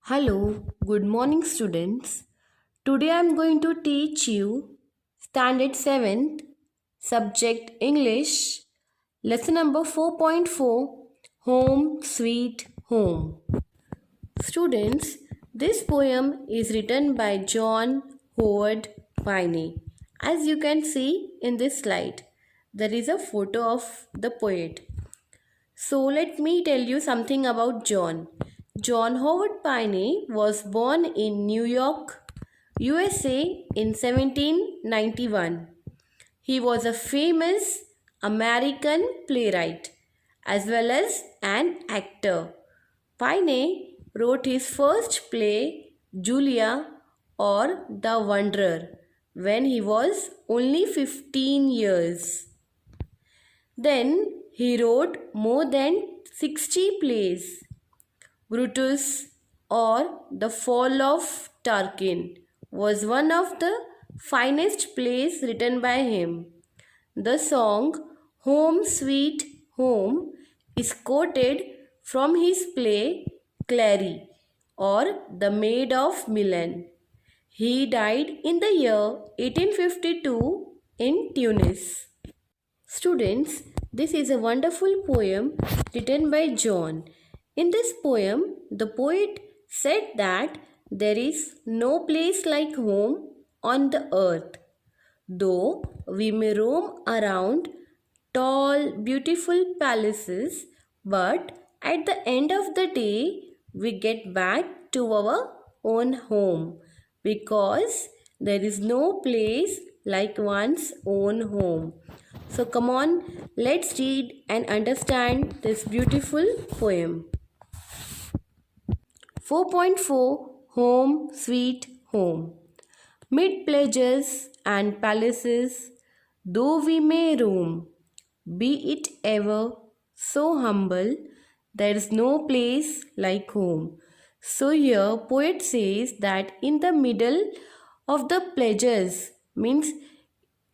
Hello, good morning students. Today I am going to teach you Standard 7th Subject English Lesson number 4.4 Home Sweet Home. Students, this poem is written by John Howard Payne. As you can see in this slide, there is a photo of the poet. So let me tell you something about John. John Howard Payne was born in New York, USA in 1791. He was a famous American playwright as well as an actor. Payne wrote his first play, Julia or The Wanderer, when he was only 15 years. Then he wrote more than 60 plays. Brutus or The Fall of Tarquin was one of the finest plays written by him. The song Home Sweet Home is quoted from his play Clary or The Maid of Milan. He died in the year 1852 in Tunis. Students, this is a wonderful poem written by John. In this poem, the poet said that there is no place like home on the earth. Though we may roam around tall, beautiful palaces, but at the end of the day, we get back to our own home because there is no place like one's own home. So come on, let's read and understand this beautiful poem. 4.4 Home Sweet Home. Mid pleasures and palaces, though we may roam, be it ever so humble, there is no place like home. So here poet says that in the middle of the pleasures means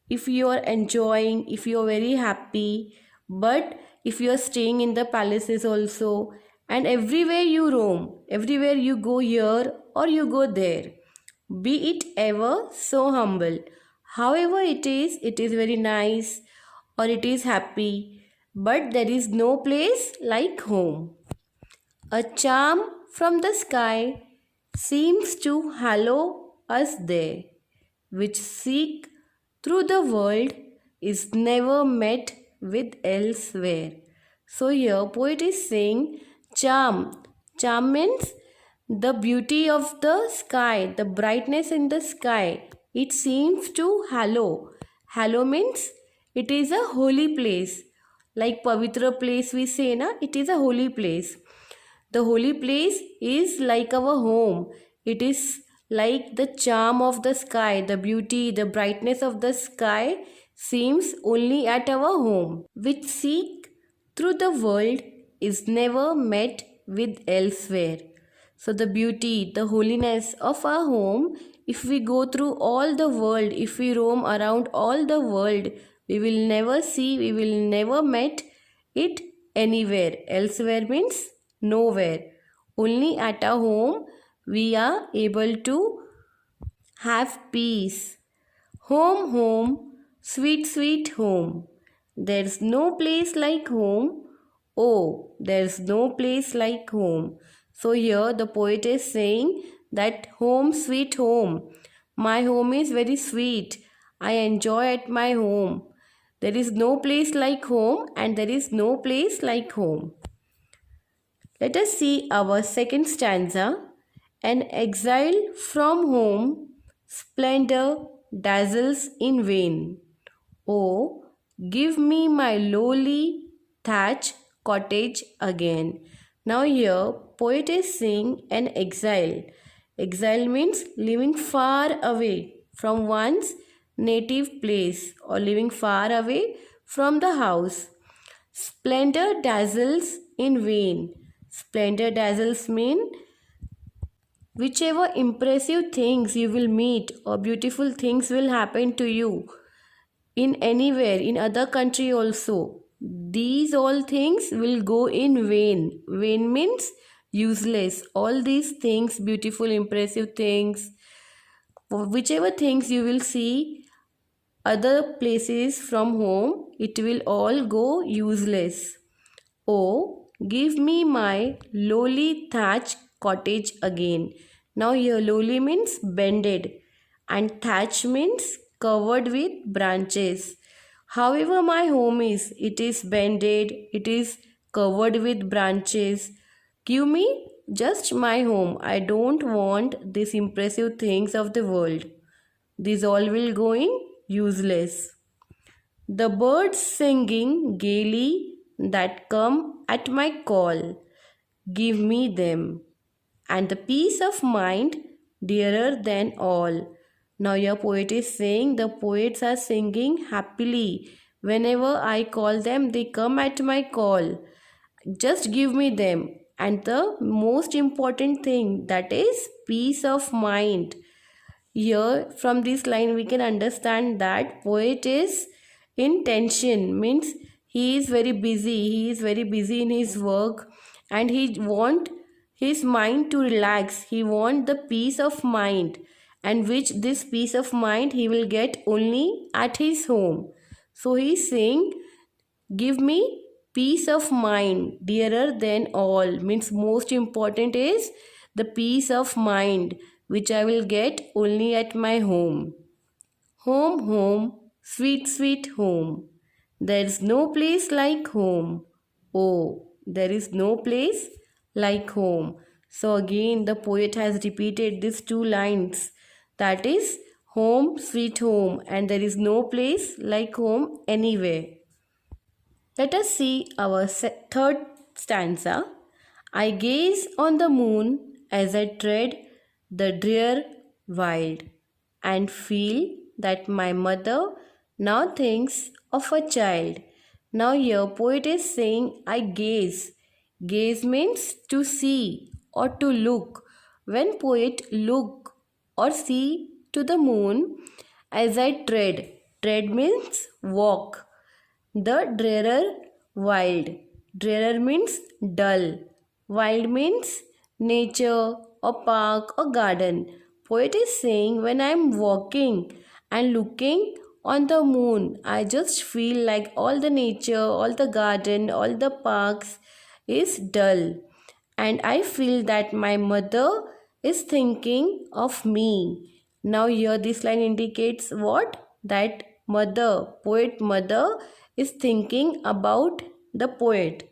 if you are enjoying, if you are very happy, but if you are staying in the palaces also, and everywhere you roam, everywhere you go here or you go there, be it ever so humble. However it is very nice or it is happy, but there is no place like home. A charm from the sky seems to hallow us there, which seek through the world is never met with elsewhere. So here poet is saying charm. Charm means the beauty of the sky, the brightness in the sky. It seems to hallow. Hallow means it is a holy place. Like Pavitra place we say na, it is a holy place. The holy place is like our home. It is like the charm of the sky, the beauty, the brightness of the sky seems only at our home, which seek through the world is never met with elsewhere. So the beauty, the holiness of our home, if we go through all the world, if we roam around all the world, we will never see, we will never met it anywhere. Elsewhere means nowhere. Only at our home we are able to have peace. Home, home, sweet, sweet home. There's no place like home. Oh, there's no place like home. So here the poet is saying that home, sweet home. My home is very sweet. I enjoy at my home. There is no place like home and there is no place like home. Let us see our second stanza. An exile from home, splendor dazzles in vain. Oh, give me my lowly thatch cottage again. Now here poet is saying an exile. Exile means living far away from one's native place or living far away from the house. Splendor dazzles in vain. Splendor dazzles mean whichever impressive things you will meet or beautiful things will happen to you in anywhere, in other country also, these all things will go in vain. Vain means useless. All these things, beautiful, impressive things, whichever things you will see other places from home, it will all go useless. Oh, give me my lowly thatch cottage again. Now here lowly means bended and thatch means covered with branches. However my home is, it is bended, it is covered with branches. Give me just my home. I don't want these impressive things of the world. These all will go in useless. The birds singing gaily that come at my call, give me them, and the peace of mind dearer than all. Now your poet is saying the poets are singing happily. Whenever I call them, they come at my call. Just give me them. And the most important thing, that is peace of mind. Here from this line we can understand that poet is in tension, means he is very busy in his work, and he want his mind to relax, he want the peace of mind, and which this peace of mind he will get only at his home. So he is saying, give me peace of mind dearer than all, means most important is the peace of mind which I will get only at my home. Home, home, sweet, sweet home. There is no place like home. Oh, there is no place like home. So again the poet has repeated these two lines, that is home, sweet home, and there is no place like home anywhere. Let us see our third stanza. I gaze on the moon as I tread the drear wild, and feel that my mother now thinks of a child. Now here poet is saying I gaze. Gaze means to see or to look. When poet look or see to the moon as I tread, tread means walk. The drearer wild. Drearer means dull. Wild means nature or park or garden. Poet is saying when I am walking and looking on the moon, I just feel like all the nature, all the garden, all the parks is dull. And I feel that my mother is thinking of me. Now here this line indicates what? That mother, poet mother is thinking about the poet.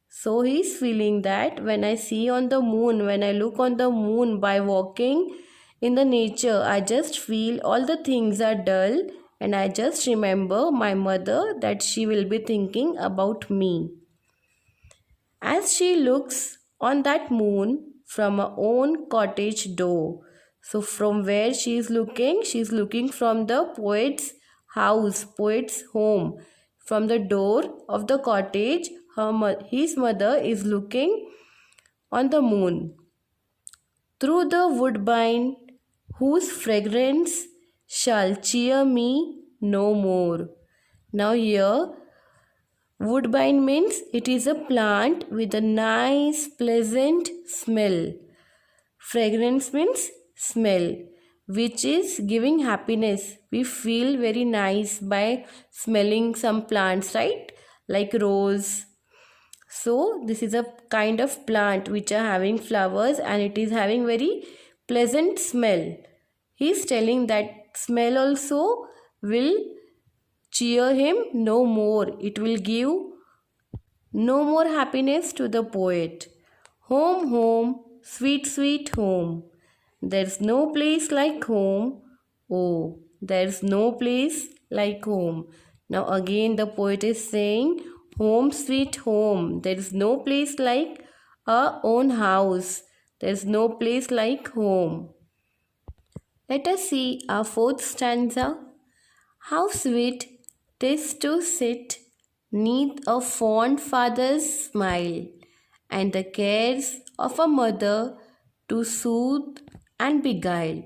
So he is feeling that when I see on the moon, when I look on the moon by walking in the nature, I just feel all the things are dull, and I just remember my mother, that she will be thinking about me. As she looks on that moon from her own cottage door. So from where she is looking from the poet's house, poet's home. From the door of the cottage, his mother is looking on the moon. Through the woodbine, whose fragrance shall cheer me no more. Now here, woodbine means it is a plant with a nice, pleasant smell. Fragrance means smell, which is giving happiness. We feel very nice by smelling some plants, right? Like rose. So this is a kind of plant which are having flowers, and it is having very pleasant smell. He is telling that smell also will cheer him no more. It will give no more happiness to the poet. Home, home, sweet, sweet home. There's no place like home. Oh, there's no place like home. Now again the poet is saying, home, sweet home. There is no place like our own house. There's no place like home. Let us see our fourth stanza. How sweet 'tis to sit neath a fond father's smile, and the cares of a mother to soothe and beguile.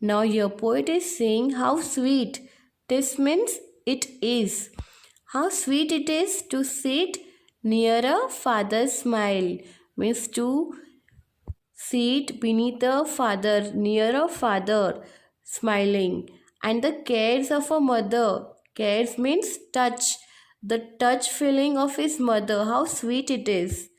Now here poet is saying how sweet. This means it is. How sweet it is to sit near a father's smile, means to Seat beneath a father, near a father, smiling, and the cares of a mother. Cares means touch. The touch feeling of his mother, how sweet it is.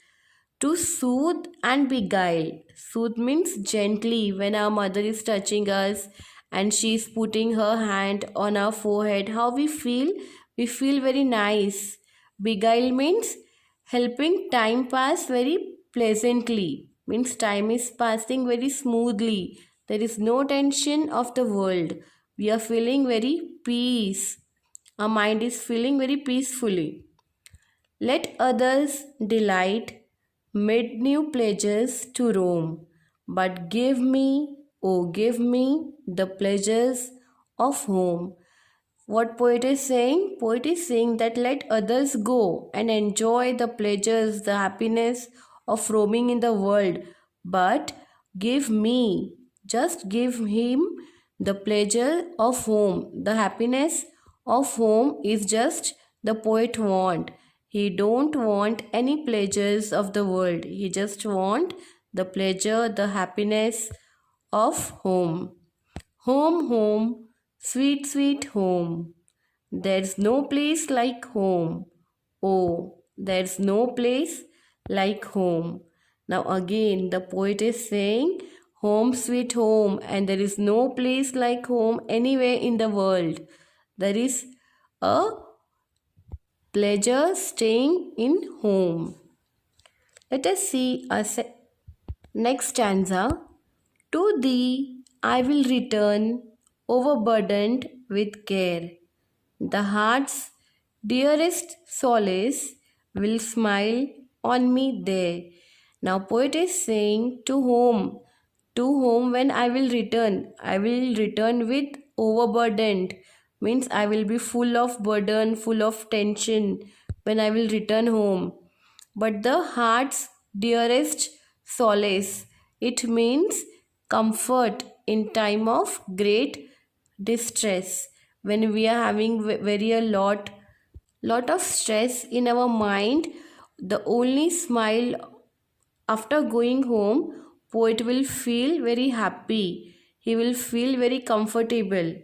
To soothe and beguile. Soothe means gently when our mother is touching us and she is putting her hand on our forehead. How we feel? We feel very nice. Beguile means helping time pass very pleasantly. Means time is passing very smoothly. There is no tension of the world. We are feeling very peace. Our mind is feeling very peacefully. Let others delight mid new pleasures to roam, but give me, oh, give me the pleasures of home. What poet is saying? Poet is saying that let others go and enjoy the pleasures, the happiness of roaming in the world, but give me, just give him the pleasure of home. The happiness of home is just the poet want. He don't want any pleasures of the world. He just want the pleasure, the happiness of home. Home, home, sweet, sweet home. There's no place like home. Oh, there's no place like home. Now, again, the poet is saying, home, sweet home, and there is no place like home anywhere in the world. There is a pleasure staying in home. Let us see a next stanza. To thee I will return, overburdened with care. The heart's dearest solace will smile on me there. Now, poet is saying, to whom when I will return with overburdened, means I will be full of burden, full of tension when I will return home. But the heart's dearest solace, it means comfort in time of great distress, when we are having very a lot of stress in our mind. The only smile after going home, poet will feel very happy. He will feel very comfortable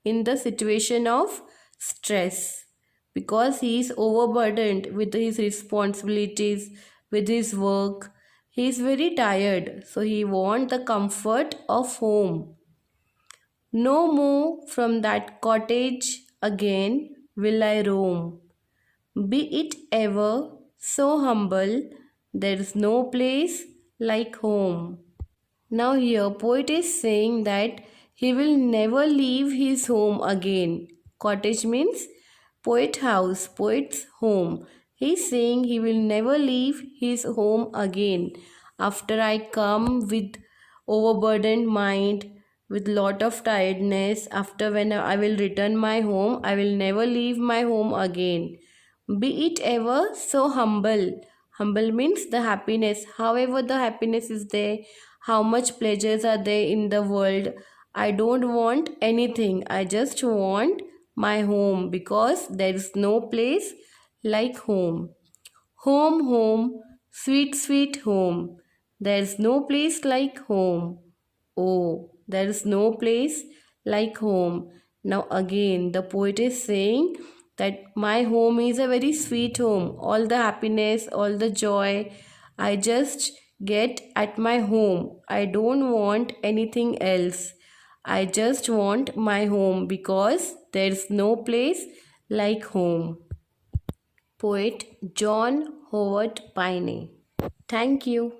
in the situation of stress, because he is overburdened with his responsibilities, with his work. He is very tired, so he wants the comfort of home. No more from that cottage again will I roam. Be it ever so humble, there is no place like home. Now here poet is saying that he will never leave his home again. Cottage means poet house, poet's home. He is saying he will never leave his home again. After I come with overburdened mind, with lot of tiredness, after when I will return my home, I will never leave my home again. Be it ever so humble. Humble means the happiness. However, the happiness is there, how much pleasures are there in the world. I don't want anything. I just want my home, because there is no place like home. Home, home, sweet, sweet home. There is no place like home. Oh, there is no place like home. Now, again, the poet is saying that my home is a very sweet home. All the happiness, all the joy, I just get at my home. I don't want anything else. I just want my home, because there is no place like home. Poet John Howard Payne. Thank you.